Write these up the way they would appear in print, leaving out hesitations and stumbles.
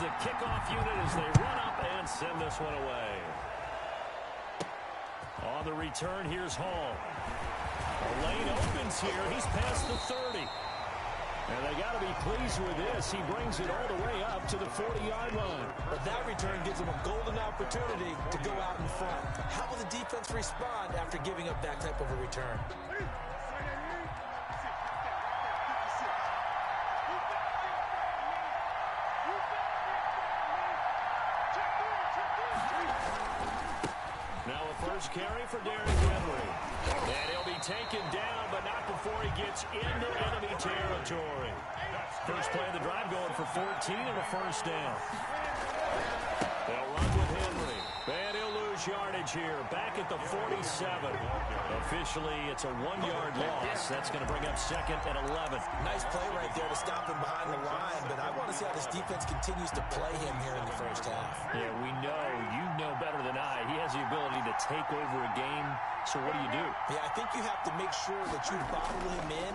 The kickoff unit as they run up and send this one away. On the return, here's Hall. The lane opens here. He's past the 30. And they got to be pleased with this. He brings it all the way up to the 40-yard line. But that return gives him a golden opportunity to go out in front. How will the defense respond after giving up that type of a return? Carry for Derrick Henry. And he'll be taken down, but not before he gets into enemy territory. First play of the drive going for 14 and a first down. They'll run with Henry. And he'll lose yardage here. Back at the 47. Officially, it's a 1-yard loss. That's going to bring up second and 11. Nice play right there to stop him behind the line, but I want to see how this defense continues to play him here in the first half. Yeah, we know. You know better than I. He has the ability to take over a game. So what do? Yeah, I think you have to make sure that you bottle him in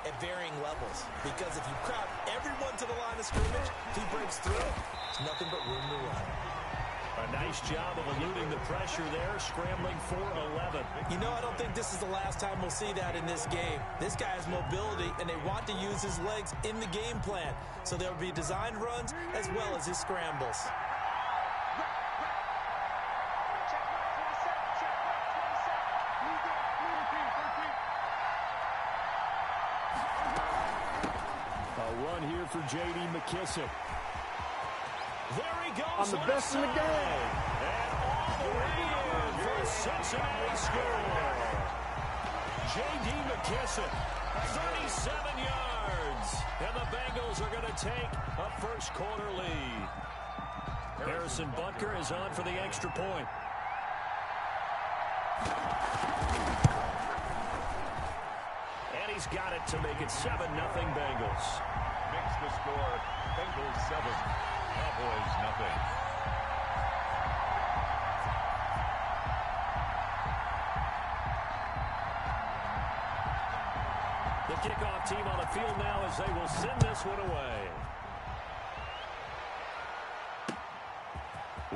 at varying levels. Because if you crowd everyone to the line of scrimmage, if he breaks through, it's nothing but room to run. A nice job of eluding the pressure there, scrambling for 11. You know, I don't think this is the last time we'll see that in this game. This guy has mobility, and they want to use his legs in the game plan. So there will be designed runs as well as his scrambles. A run here for J.D. McKissick. There he goes. I'm the best in the game. And all the way in for a Cincinnati score. J.D. McKissick, 37 yards. And the Bengals are going to take a first quarter lead. Harrison Butker is on for the extra point. And he's got it to make it 7-0 Bengals. Makes the score Bengals 7. Cowboys nothing. The kickoff team on the field now as they will send this one away.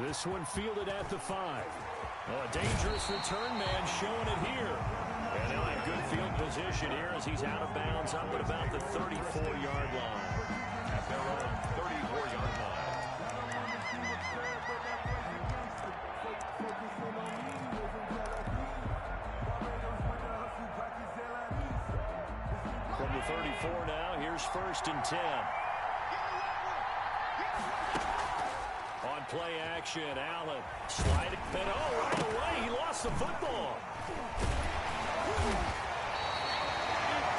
This one fielded at the 5. Oh, a dangerous return man showing it here. And they'll have good field position here as he's out of bounds up at about the 34-yard line. At their own 34-yard line. From the 34 now, here's 1st and 10. On play action, Allen sliding. And right away, he lost the football.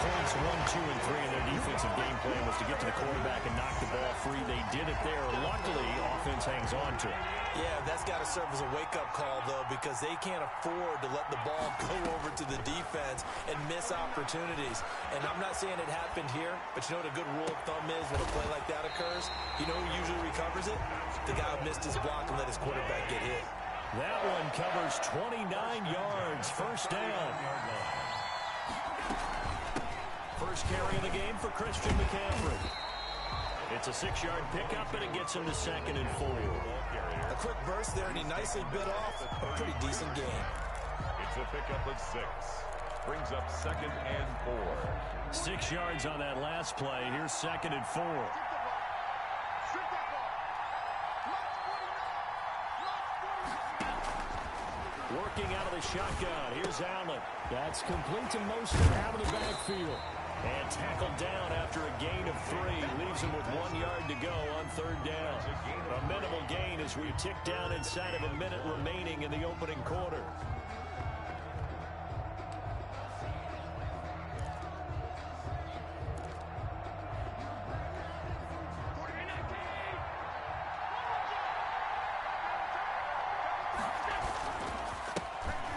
Points 1, 2, and 3 in their defensive game plan was to get to the quarterback and knock the ball free. They did it there. Luckily, offense hangs on to it. Yeah, that's got to serve as a wake-up call, though, because they can't afford to let the ball go over to the defense and miss opportunities. And I'm not saying it happened here, but you know what a good rule of thumb is when a play like that occurs? You know who usually recovers it? The guy who missed his block and let his quarterback get hit. That one covers 29 yards. First down. First carry of the game for Christian McCaffrey. It's a 6-yard pickup, and it gets him to 2nd and 4. A quick burst there, and he nicely bit off a pretty decent gain. It's a pickup of 6. Brings up 2nd and 4. 6 yards on that last play. Here's 2nd and 4. Working out of the shotgun. Here's Allen. That's complete to Mostert out of the backfield. And tackled down after a gain of 3. Leaves him with 1 yard to go on 3rd down. A minimal gain as we tick down inside of a minute remaining in the opening quarter.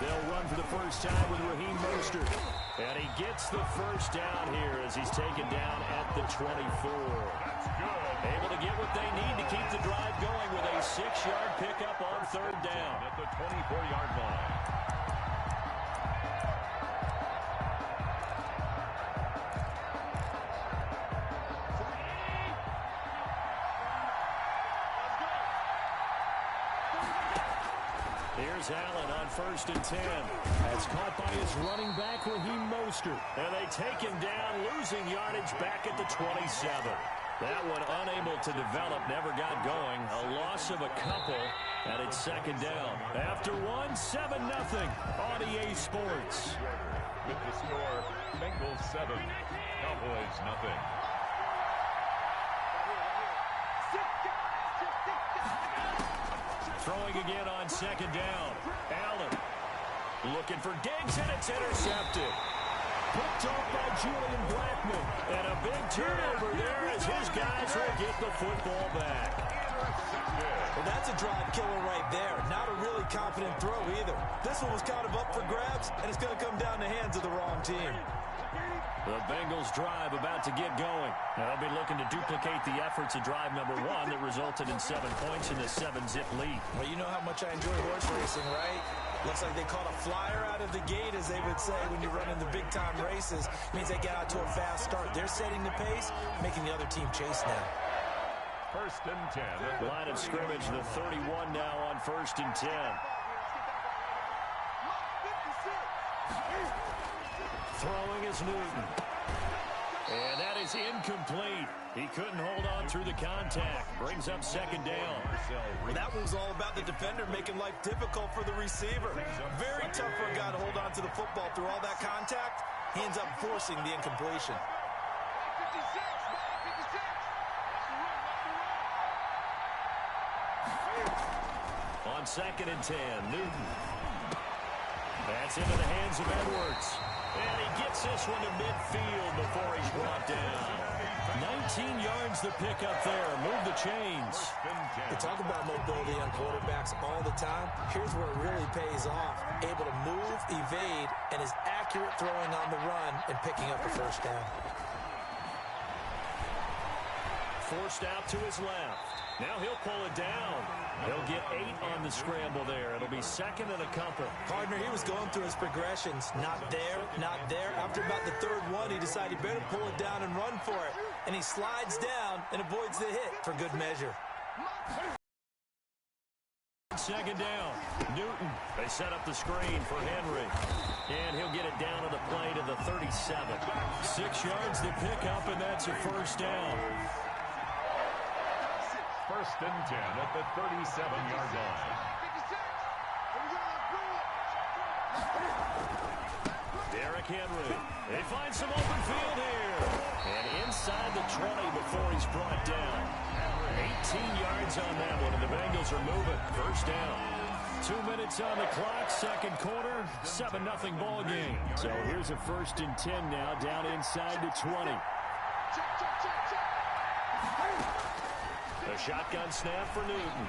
They'll run for the first time with Raheem Mostert. And he gets the first down here as he's taken down at the 24. That's good. Able to get what they need to keep the drive going with a 6-yard pickup on third down. At the 24-yard line. Here's Allen on 1st and 10. That's caught by his running back, Raheem Mostert. And they take him down, losing yardage back at the 27. That one unable to develop, never got going. A loss of a couple, and it's second down. After one, 7-0 on EA Sports. With the score, Bengals 7, Cowboys nothing. Throwing again on second down. Allen looking for Diggs, and it's intercepted. Picked off by Julian Blackman. And a big turnover there as his guys will get the football back. Well, that's a drive killer right there. Not a really confident throw either. This one was kind of up for grabs, and it's going to come down the hands of the wrong team. The Bengals drive about to get going. They'll be looking to duplicate the efforts of drive number 1 that resulted in 7 points in the 7-zip lead. Well, you know how much I enjoy horse racing, right? Looks like they caught a flyer out of the gate, as they would say when you're running the big-time races. Means they get out to a fast start. They're setting the pace, making the other team chase now. 1st and 10. Line of scrimmage, the 31 now on 1st and 10. Throwing is Newton. And that is incomplete. He couldn't hold on through the contact. Brings up second down. Well, that was all about the defender making life difficult for the receiver. Very tough for a guy to hold on to the football through all that contact. He ends up forcing the incompletion. On 2nd and 10, Newton. That's into the hands of Edwards. And he gets this one to midfield before he's brought down. 19 yards the pickup there. Move the chains. We talk about mobility on quarterbacks all the time. Here's where it really pays off. Able to move, evade, and is accurate throwing on the run and picking up a first down. Forced out to his left. Now he'll pull it down. He'll get 8 on the scramble there. It'll be 2nd and a couple. Partner, he was going through his progressions. Not there, not there. After about the 3rd one, he decided he better pull it down and run for it. And he slides down and avoids the hit for good measure. 2nd down. Newton. They set up the screen for Henry. And he'll get it down to the play to the 37. 6 yards to pick up, and that's a first down. 1st and 10 at the 37-yard line. Derrick Henry. They find some open field here. And inside the 20 before he's brought down. 18 yards on that one, and the Bengals are moving. First down. 2 minutes on the clock, 2nd quarter, 7-0 ball game. So here's a 1st and 10 now, down inside the 20. A shotgun snap for Newton.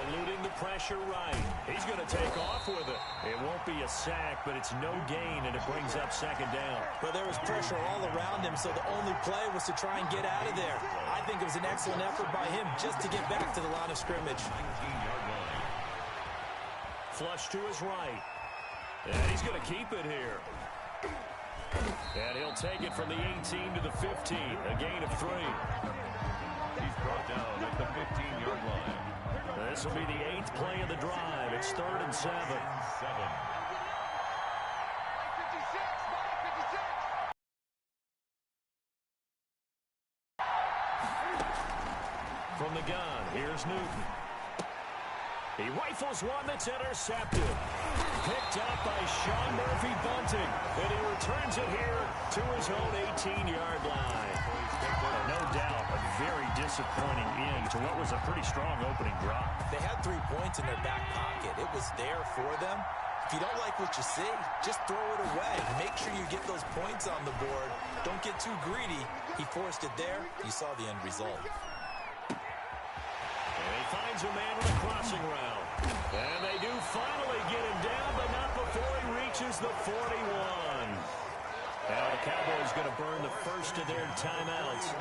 Eluding the pressure right. He's going to take off with it. It won't be a sack, but it's no gain, and it brings up 2nd down. But there was pressure all around him, so the only play was to try and get out of there. I think it was an excellent effort by him just to get back to the line of scrimmage. Flush to his right. And he's going to keep it here. And he'll take it from the 18 to the 15. A gain of 3. He's brought down at the 15-yard line. This will be the 8th play of the drive. It's 3rd and 7. From the gun, here's Newton. He rifles one that's intercepted. Picked up by Sean Murphy-Bunting. And he returns it here to his own 18-yard line. No doubt a very disappointing end to what was a pretty strong opening drive. They had 3 points in their back pocket. It was there for them. If you don't like what you see, just throw it away. Make sure you get those points on the board. Don't get too greedy. He forced it there. You saw the end result. And he finds a man with a crossing route. And they do finally get him down, but not before reaches the 41. Now the Cowboys going to burn the first of their timeouts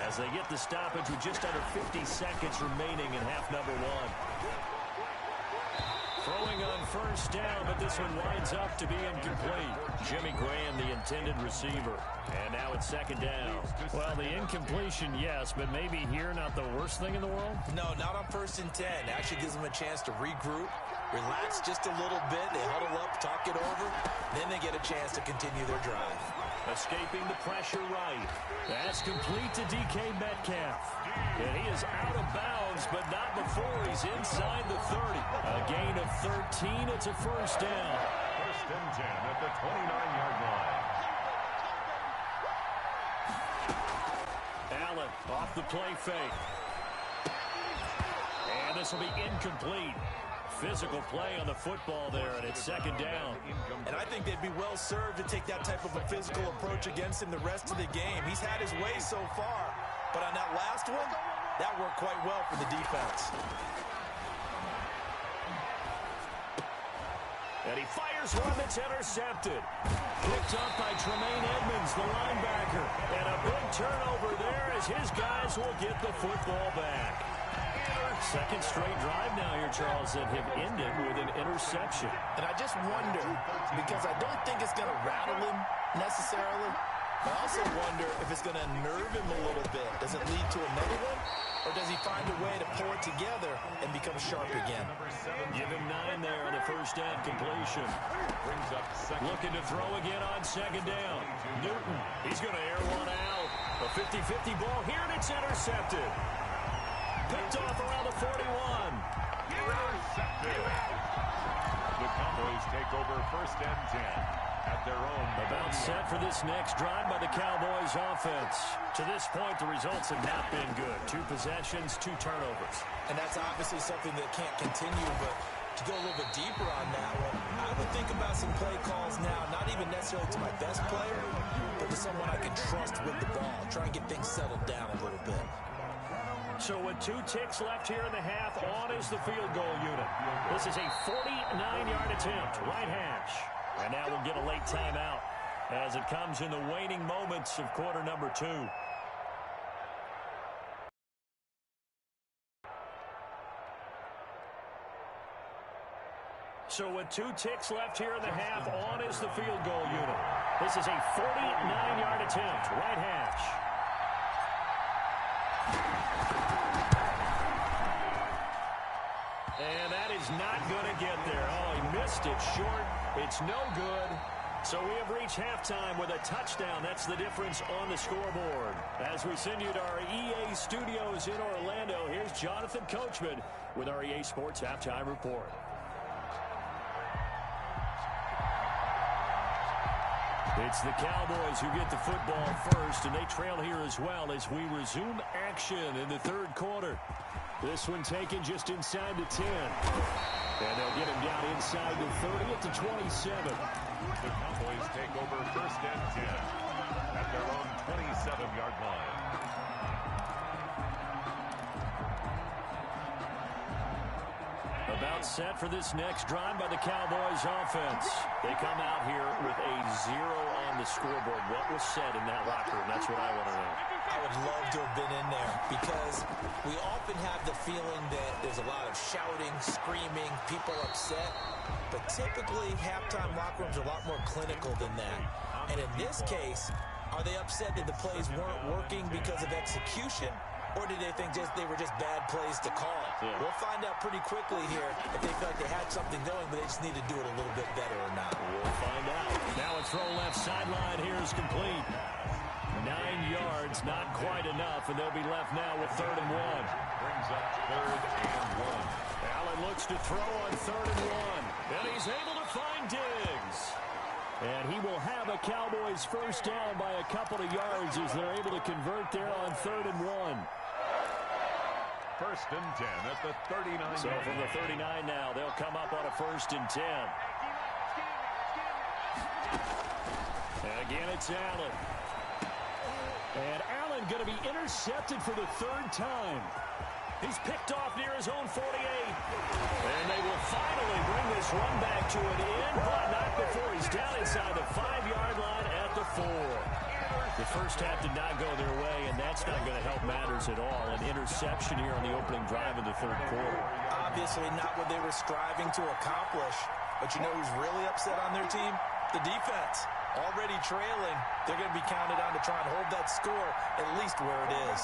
as they get the stoppage with just under 50 seconds remaining in half number one. Throwing on first down, but this one winds up to be incomplete. Jimmy Graham, the intended receiver. And now it's second down. Well, the incompletion, yes, but maybe here not the worst thing in the world? No, not on 1st and 10. Actually gives them a chance to regroup, relax just a little bit. They huddle up, talk it over. Then they get a chance to continue their drive. Escaping the pressure right. That's complete to DK Metcalf. And he is out of bounds, but not before he's inside the 30. A gain of 13. It's a first down. 1st and 10 at the 29-yard line. Allen off the play fake. And this will be incomplete. Physical play on the football there, and it's second down. And I think they'd be well served to take that type of a physical approach against him the rest of the game. He's had his way so far, but on that last one, that worked quite well for the defense. And he fires one that's intercepted. Picked up by Tremaine Edmonds, the linebacker. And a big turnover there as his guys will get the football back. Second straight drive now here, Charles, that have ended with an interception. And I just wonder, because I don't think it's going to rattle him necessarily, I also wonder if it's going to nerve him a little bit. Does it lead to another one? Or does he find a way to pull it together and become sharp again? Give him 9 there on the first down completion. Looking to throw again on second down. Newton, he's going to air one out. A 50-50 ball here, and it's intercepted. Picked off around the 41. Intercepted. The Cowboys take over 1st and 10 at their own. About set for this next drive by the Cowboys offense. To this point, the results have not been good. 2 possessions, 2 turnovers. And that's obviously something that can't continue, but to go a little bit deeper on that one, I would think about some play calls now, not even necessarily to my best player, but to someone I can trust with the ball. Try and get things settled down a little bit. So with 2 ticks left here in the half, on is the field goal unit. This is a 49-yard attempt, right hash. And now we'll get a late timeout as it comes in the waning moments of quarter number 2. So with 2 ticks left here in the half, on is the field goal unit. This is a 49-yard attempt, right hash. And that is not going to get there. Oh, he missed it short. It's no good. So we have reached halftime with a touchdown. That's the difference on the scoreboard. As we send you to our EA studios in Orlando, here's Jonathan Coachman with our EA Sports Halftime Report. It's the Cowboys who get the football first, and they trail here as well as we resume action in the third quarter. This one taken just inside the 10. And they'll get him down inside the 30 at the 27. The Cowboys take over 1st and 10 at their own 27-yard line. About set for this next drive by the Cowboys offense. They come out here with a 0 on the scoreboard. What was said in that locker room? That's what I want to know. I would love to have been in there because we often have the feeling that there's a lot of shouting, screaming, people upset. But typically, halftime locker rooms are a lot more clinical than that. And in this case, are they upset that the plays weren't working because of execution? Or did they think they were just bad plays to call? Yeah. We'll find out pretty quickly here if they feel like they had something going, but they just need to do it a little bit better or not. We'll find out. Now a throw left sideline here is complete. 9 yards, not quite enough, and they'll be left now with 3rd and 1. Brings up 3rd and 1. Allen looks to throw on 3rd and 1. And he's able to find Diggs. And he will have a Cowboys first down by a couple of yards as they're able to convert there on 3rd and 1. 1st and 10 at the 39. So from the 39 now, they'll come up on a 1st and 10. And again, it's Allen. And Allen going to be intercepted for the 3rd time. He's picked off near his own 48. And they will finally bring this run back to an end, but not before first half did not go their way, and that's not going to help matters at all. An interception here on the opening drive of the third quarter. Obviously not what they were striving to accomplish. But you know who's really upset on their team? The defense. Already trailing. They're going to be counted on to try and hold that score at least where it is.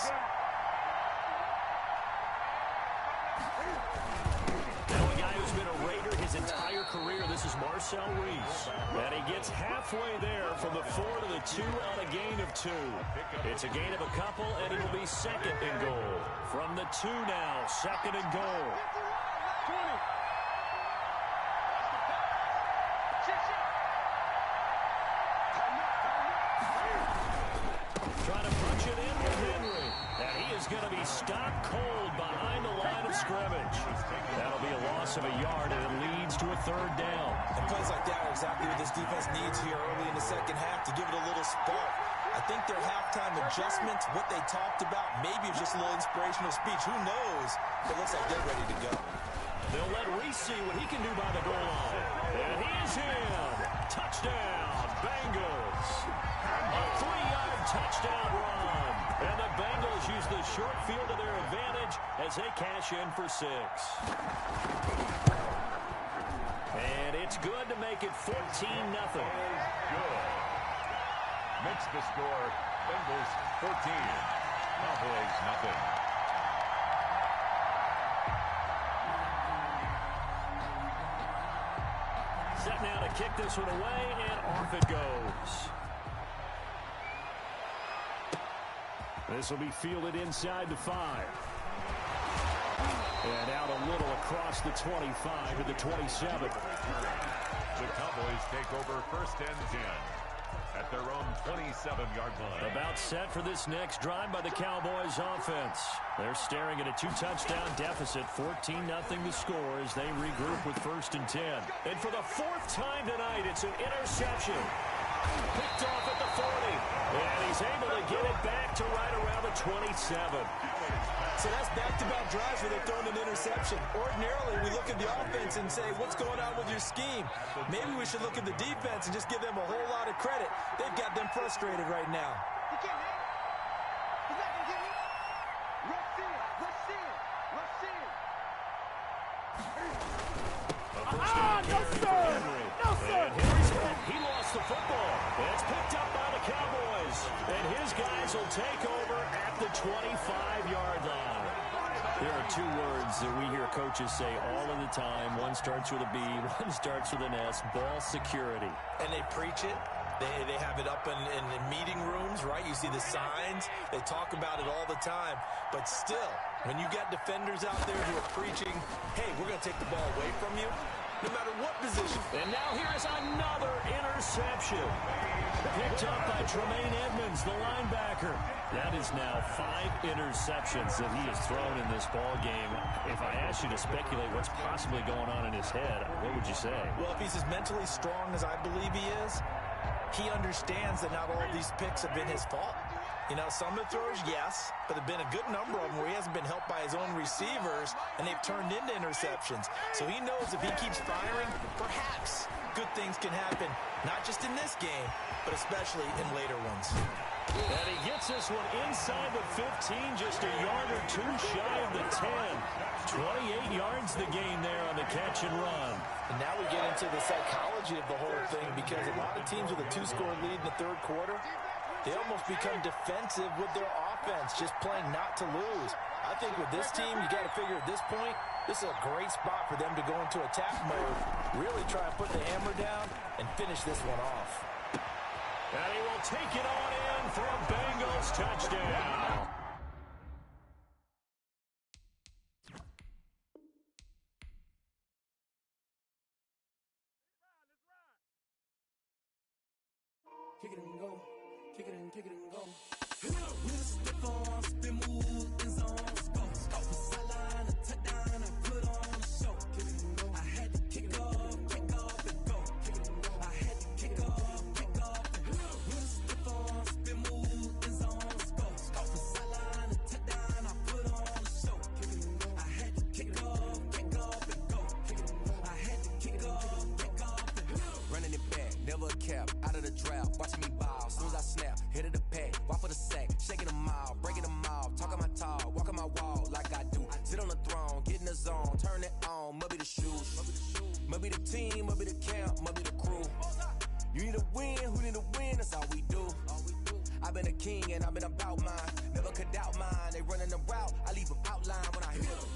Now a guy who's been a Raider his entire career, this is Marcel Reese. And he gets halfway there from the 4 to the 2 on a gain of 2. It's a gain of a couple, and it will be second and goal. From the 2 now, second and goal. Trying to punch it in with Henry. And he is going to be stopped cold behind the line of scrimmage. That'll be a loss of a yard, and it leads to a third down. And plays like that are exactly what this defense needs here early in the second half to give it a little spark. I think their halftime adjustments, what they talked about, maybe it's just a little inspirational speech. Who knows? It looks like they're ready to go. They'll let Reese see what he can do by the goal line. And he is in. Touchdown, Bengals. A 3-yard touchdown run. And the Bengals use the short field to their advantage as they cash in for 6. And it's good to make it 14-0. Good. Makes the score Bengals 14, Cowboys nothing. Set now to kick this one away, and off it goes. This will be fielded inside the 5. And out a little across the 25 to the 27. The Cowboys take over first and 10 at their own 27-yard line. About set for this next drive by the Cowboys offense. They're staring at a 2-touchdown deficit, 14-0 the score as they regroup with first and 10. And for the 4th time tonight, it's an interception. Picked off at the 40. And he's able to get it back to right around the 27. So that's back-to-back drives where they've thrown an interception. Ordinarily, we look at the offense and say, what's going on with your scheme? Maybe we should look at the defense and just give them a whole lot of credit. They've got them frustrated right now. You can't hang. He's not going to get me. Rush in. Rush in. Rush in. No, sir. No, sir. And Henry's hit. He lost the football. And it's picked up by the Cowboys. And his guys will take over at the 25-yard line. There are 2 words that we hear coaches say all of the time. One starts with a B, one starts with an S, ball security. And they preach it. They have it up in meeting rooms, right? You see the signs. They talk about it all the time. But still, when you got defenders out there who are preaching, hey, we're going to take the ball away from you, no matter what position. And now here is another interception. Picked up by Tremaine Edmonds, the linebacker. That is now 5 interceptions that he has thrown in this ball game. If I asked you to speculate what's possibly going on in his head, what would you say? Well, if he's as mentally strong as I believe he is, he understands that not all of these picks have been his fault. You know, some of the throws, yes, but there have been a good number of them where he hasn't been helped by his own receivers, and they've turned into interceptions. So he knows if he keeps firing, perhaps good things can happen, not just in this game, but especially in later ones. And he gets this one inside the 15, just a yard or 2 shy of the 10. 28 yards the gain there on the catch and run. And now we get into the psychology of the whole thing, because a lot of teams with a 2-score lead in the third quarter, they almost become defensive with their offense, just playing not to lose. I think with this team, you got to figure at this point, this is a great spot for them to go into attack mode, really try and put the hammer down and finish this one off. And he will take it on in for a Bengals touchdown. Kick it and go. Kick it and go. With a stiff arm, spin move, in zone, scope. Off the sideline, a touchdown, I put on a show. Kick it and go. I had to kick off and go. Kick it and go. I had to kick off and go. With a stiff arm, spin move, in zone, scope. Off the sideline, a touchdown, I put on a show. Kick it and go. I had to kick off and go. Kick it and go. I had to kick off and go. Running it back. never a cap, out of the draft, watching me ball. Soon as I snap, hit of the pack, walk for the sack, shaking them all, breaking them all, talking my talk, walking my wall like I do. Sit on the throne, get in the zone, turn it on, must be the shoes, must be the team, must be the camp, must be the crew. You need a win, who need a win, that's all we do. I've been a king and I've been about mine, never could doubt mine. They running the route, I leave them outline when I hit them.